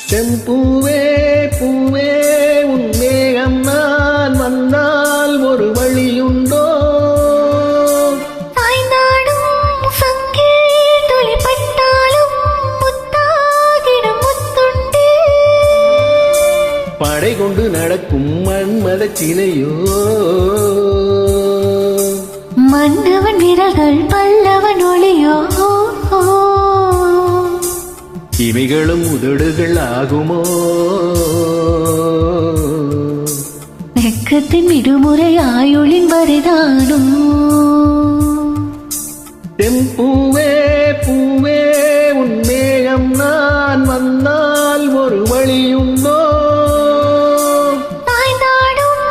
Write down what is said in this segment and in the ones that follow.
செம்பூவே பூவே உன் மேகம் நான் வந்தால் ஒரு வழியுண்டோ? சாய்ந்தாடும் சங்கில் துளிப்பட்டாலும் முத்தாகிடும் முத்துண்டே. படை கொண்டு நடக்கும் மன்மத சிலையோ? மன்னவன் விரல்கள் பல்லவன் ஒளியோ? இவைகளும் உதடுகள் ஆகுமோ? நெக்கத்தின் விடுமுறை ஆயுளின் வரைதானோ? செம்பூவே பூவே உன் மேகம் நான் வந்தால் ஒரு வழியுண்டோ? சாய்ந்தாடும்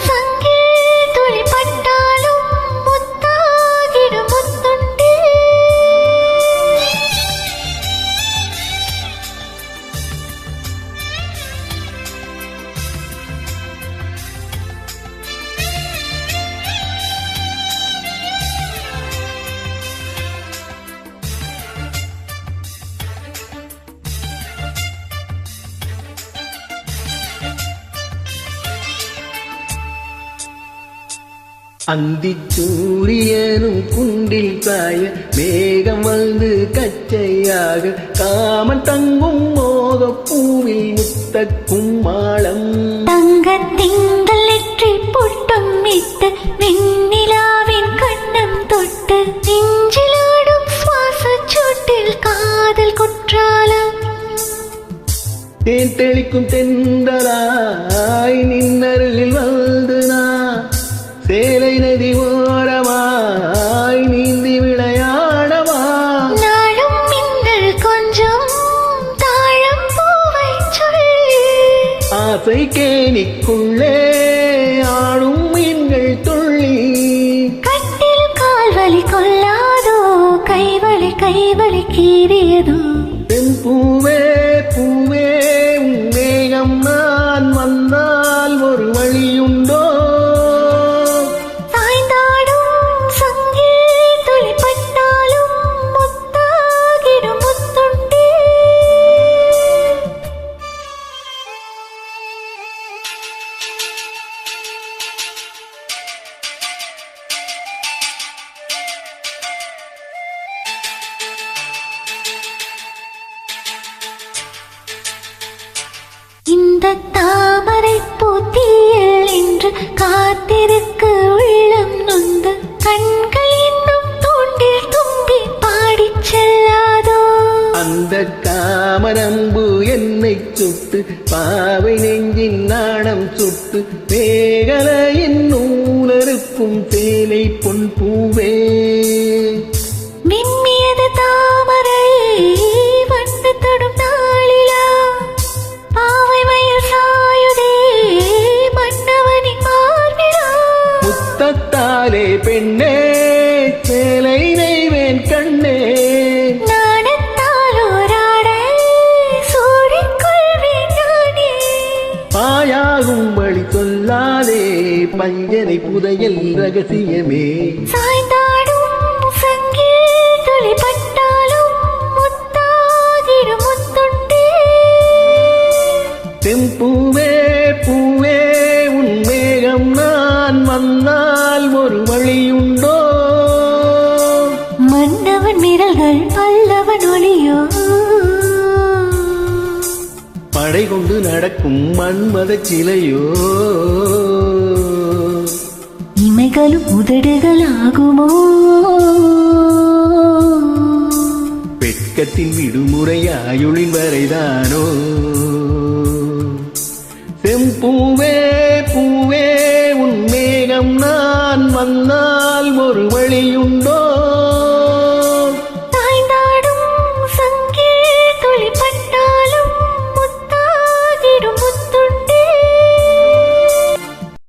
சங்கில் துளிப்பட்டாலும் முத்தாகிடும் முத்துண்டே. அந்திச் சூரியனும் குண்டில் காய மேகம் வந்து கச்சையாக காமன் தங்கும் மோக பூவில் முத்த கும்மாளம். தங்கத் திங்கள் நெற்றி பொட்டும் இட்டு வெண்ணிலாவின் கண்ணம் தொட்டு நெஞ்சிலாடும் சுவாச சூட்டில் காதல் குற்றாலம். தேன் தெளிக்கும் தென்றலாய் நின்னருகில் வந்து நான் சேலை நதி ஓரமாய் நீந்தி விளையாடவா? நாளும் மின்னல் கொஞ்சம் தாழம் பூவை சொல்லி ஆசை கேணிக்குள்ளே ஆடும் மீன்கள் துள்ளி. கட்டில் கால்வலி கொள்ளாதோ கைவலி கீறியதோ? பூவே பூவே உன் மேகம் நான் வந்தால் ஒரு வழியுண்டோ? சாய்ந்தாடும் சங்கில் துளிப்பட்டாலும் முத்தாகிடும் முத்துண்டே. இந்த தாமரை பூத்தியில் இன்று காத்திருக்கு உள்ளம் நொந்து கண்கள் இன்னும் தூண்டில் தும்பி பாடிச் செல்லாதோ? அந்த காமரம்பு என்னை சுட்டு பாவை நெஞ்சின் நாணம் சுட்டு மேகலையின் நூலறுக்கும் சேலை பொன் பூவே. விம்மியது தாமரை வண்டு தொடும் நாளிலா பாவை மயில் சாயுதே மன்னவனின் மார்பிலா? முத்தத்தாலே பெண்ணே சேலை நெய்வேன் கண்ணே. நாணத்தால் ஓராடை சூடிக்கொள்வேன் நானே. பாயாகும் வழி சொல்லாதே பஞ்சனை புதையல் ரகசியமே. சாய்ந்தாடும் சங்கில் துளிப்பட்டாலும் முத்தாகிடும் முத்துண்டே. செம்பூவே பூவே உன் மேகம் நான் வந்தால் ஒரு வழியுண்டோ? மன்னவன் விரல்கள் பல்லவன் ஒளியோ? படை கொண்டு நடக்கும் மன்மத சிலையோ? இமைகளும் உதடுகள் ஆகுமோ? வெட்கத்தின் விடுமுறை ஆயுளின் வரைதானோ? செம்பூவே பூவே உன் மேகம் நான் வந்தால் ஒரு வழியுண்டோ?